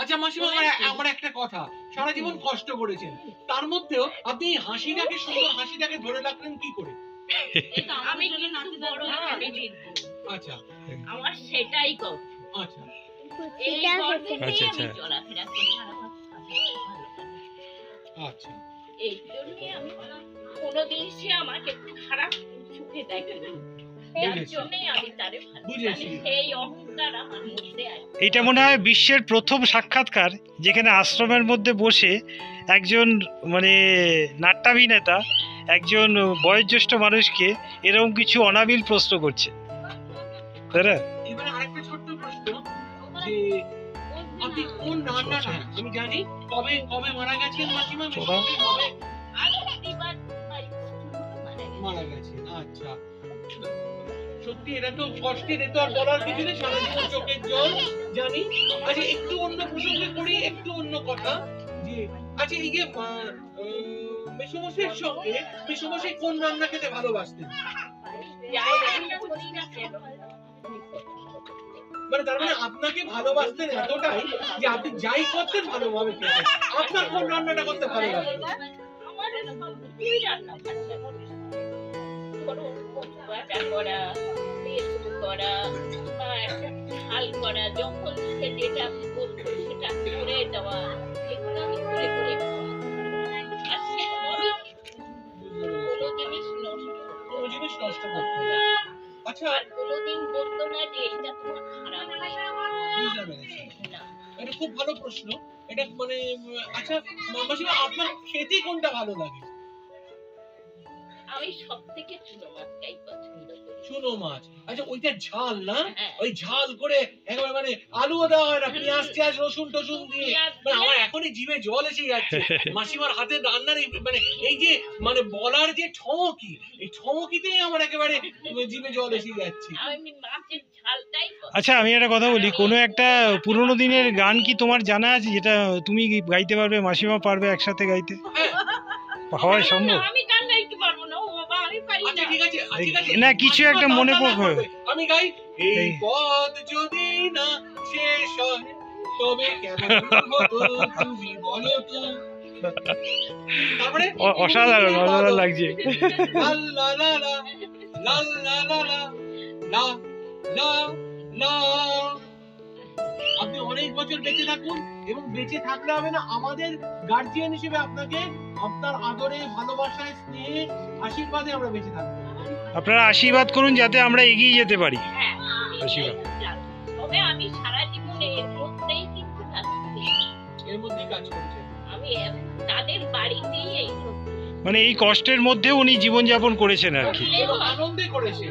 আচ্ছা মাসিমা, আমার একটা কথা, সারা জীবন কষ্ট করেছেন, তার মধ্যেও আপনি হাসিটাকে, সুন্দর হাসিটাকে ধরে রাখলেন কি করে? আমি কিন্তু বড় আমি জিতবো। আচ্ছা, আমার সেটাই কষ্ট। আচ্ছা, এই গল্পেই আমি চলাফেরা করি। আচ্ছা, এই জন্যই আমি কোনোদিন সে আমাকে খারাপ চোখে দেখেনি। যার জন্যই আমি তারে ভালোবাসি। সেই অহংকার আমার মধ্যে আছে। এটা মনে হয় বিশ্বের প্রথম সাক্ষাৎকার যেখানে আশ্রমের মধ্যে বসে একজন মানে নাট্যাভিনেতা একজন বয়োজ্যেষ্ঠ মানুষকে এরকম কিছু অনাবিল প্রশ্ন করছে, তাই না? এবারে আরেকটা ছোট্ট প্রশ্ন, যে আপনি কোন রান্নাটা, আমি জানি কবে কবে মারা গেছেন মাসিমা? কবে মারা গেছেন? আচ্ছা, সত্যি এটা তো কষ্টের, এটা আর বলার কিছু নেই, সারা জীবন চোখের জল, জানি। আচ্ছা, একটু অন্য প্রসঙ্গে করি, একটু অন্য কথা, যে আচ্ছা এই যে মেসোমশাইয়ের সঙ্গে মেসোমশাই কোন রান্না খেতে ভালোবাসতেন? মানে তার মানে আপনাকে ভালোবাসতেন এতটাই যে আপনি যাই করতেন ভালোভাবে খেতেন। আপনার কোন রান্নাটা করতে ভালো লাগতো? যখন সে যেটা বলতো সেটা করে দেওয়া, এগুলো আমি করে করে আর সে কোনো জিনিস নষ্ট করতো না। আচ্ছা, আর কোনোদিন বলতো না যে এটা তোমার খারাপ না। এটা খুব ভালো প্রশ্ন এটা, মানে আচ্ছা মাসিমা, আপনার খেতে কোনটা ভালো লাগে? আমি সবথেকে চুনো মাছটাই পছন্দ করি। চুনো মাছ, আচ্ছা ওইটা ঝাল না? ওই ঝাল করে একেবারে, মানে আলুও দেওয়া হয় না, পেঁয়াজ টিয়াজ রসুন টসুন দিয়ে, মানে আমার এখনই জিভে জল এসে যাচ্ছে মাসিমার হাতের রান্নার, মানে এই যে মানে বলার যে ঠমকি, এই ঠমকিতেই আমার একেবারে জিভে জল এসে যাচ্ছে। আমি মাছের ঝালটাই। আচ্ছা, আমি একটা কথা বলি, কোনো একটা পুরোনো দিনের গান কি তোমার জানা আছে যেটা তুমি গাইতে পারবে, মাসিমা পারবে একসাথে গাইতে? হয় সম্ভব? আমি গান গাইতে পারবো না, ও বাবা, আমি পারি না। আচ্ছা ঠিক আছে, ঠিক আছে, না কিছু একটা মনে পড়বে। আমি গাই, এই পথ যদি না শেষ হয় তবে কেমন হতো তুমি বলো তো। তারপরে অসাধারণ অসাধারণ লাগছে। লা লা লা লা লা লা লা লা লা লা। আপনি অনেক বছর বেঁচে থাকুন, এবং বেঁচে থাকলে হবে না, আমাদের গার্জিয়ান হিসেবে আপনাকে আপনার আদরে, ভালোবাসায়, স্নেহে, আশীর্বাদে আমরা বেঁচে থাকবো। আপনারা আশীর্বাদ করুন যাতে আমরা এগিয়ে যেতে পারি। আশীর্বাদ। তবে আমি সারা জীবনে এর মধ্যেই কিন্তু এর মধ্যেই কাজ করছেন। আমি তাদের বাড়িতেই এই মানে এই কষ্টের মধ্যে উনি জীবনযাপন করেছেন আর কি, আনন্দে করেছেন।